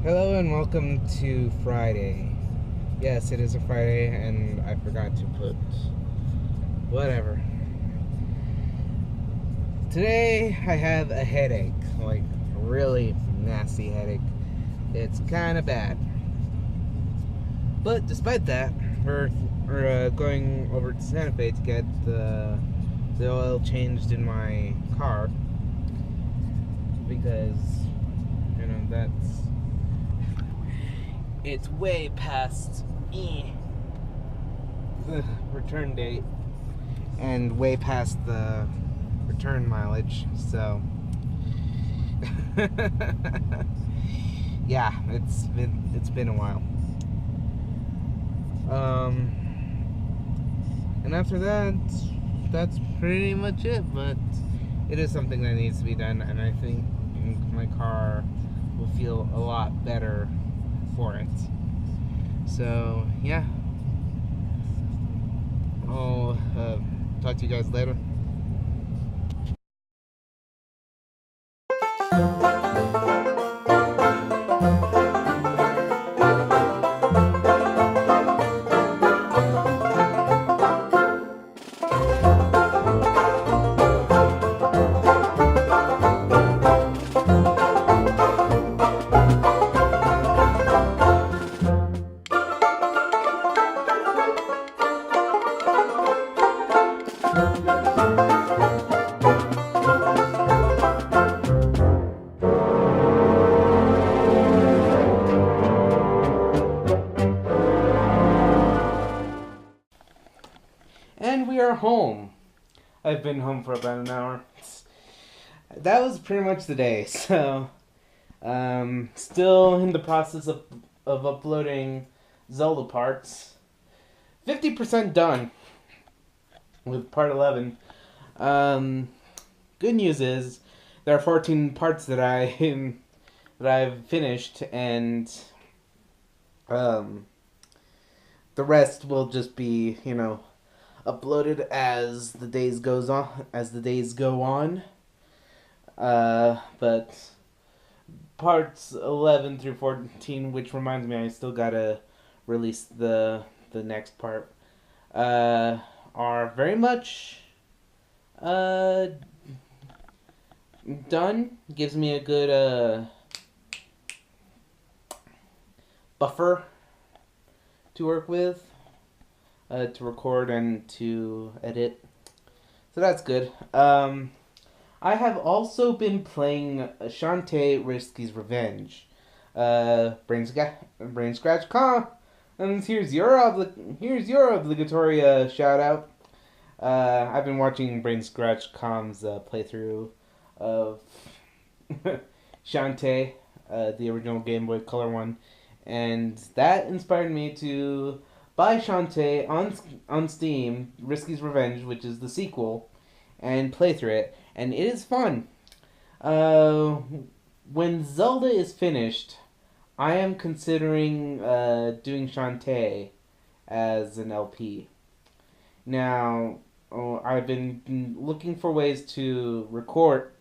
Hello and welcome to Friday. Yes, it is a Friday and I forgot to put whatever. Today I have a headache, like a really nasty headache. It's kind of bad. But despite that, we're going over to Santa Fe to get the oil changed in my car because that's it's way past the return date and way past the return mileage. So yeah, it's been a while. Um, and after that, that's pretty much it. But it is something that needs to be done, and I think my car will feel a lot better for it. So yeah, I'll talk to you guys later. And we are home. I've been home for about an hour. That was pretty much the day. So, still in the process of uploading Zelda parts. 50% done with part 11. Um, Good news is there are 14 parts that I've finished, and um, the rest will just be uploaded as the days go on. But parts 11 through 14, which reminds me, I still gotta release the next part, uh, are very much uh, done. Gives me a good buffer to work with, to record and to edit. So that's good. I have also been playing Shantae Risky's Revenge. Brain Scratch Con. And here's your obligatory shout out. I've been watching Brain Scratch Com's playthrough of Shantae, the original Game Boy Color one, and that inspired me to buy Shantae on Steam, Risky's Revenge, which is the sequel, and play through it, and it is fun. Uh, when Zelda is finished, I am considering doing Shantae as an LP. Now, I've been looking for ways to record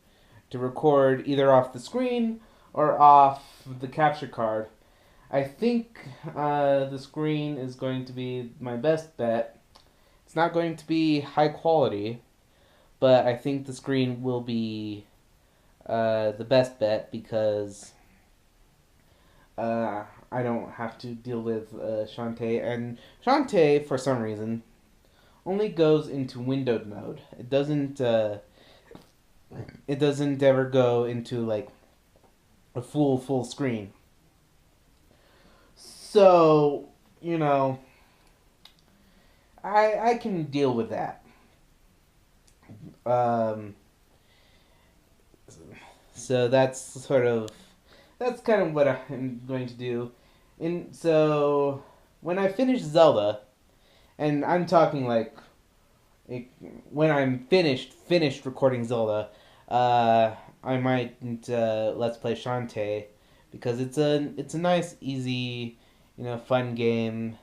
either off the screen or off the capture card. I think the screen is going to be my best bet. It's not going to be high quality, but I think the screen will be the best bet because I don't have to deal with Shantae. And Shantae, for some reason, only goes into windowed mode. It doesn't. It doesn't ever go into like a full screen. So I can deal with that. Um, so that's kind of what I'm going to do. And so when I finish Zelda, and I'm talking like when I'm finished recording Zelda, uh, I might let's play Shantae because it's a nice, easy, fun game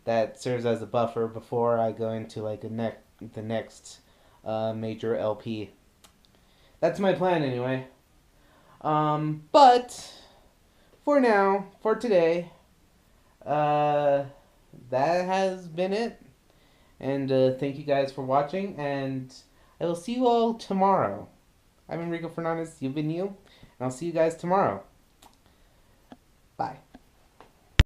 that serves as a buffer before I go into like the next major LP. That's my plan anyway. But for now, for today, that has been it. And thank you guys for watching, and I will see you all tomorrow. I'm Enrico Fernandez, you've been you, and I'll see you guys tomorrow. Bye.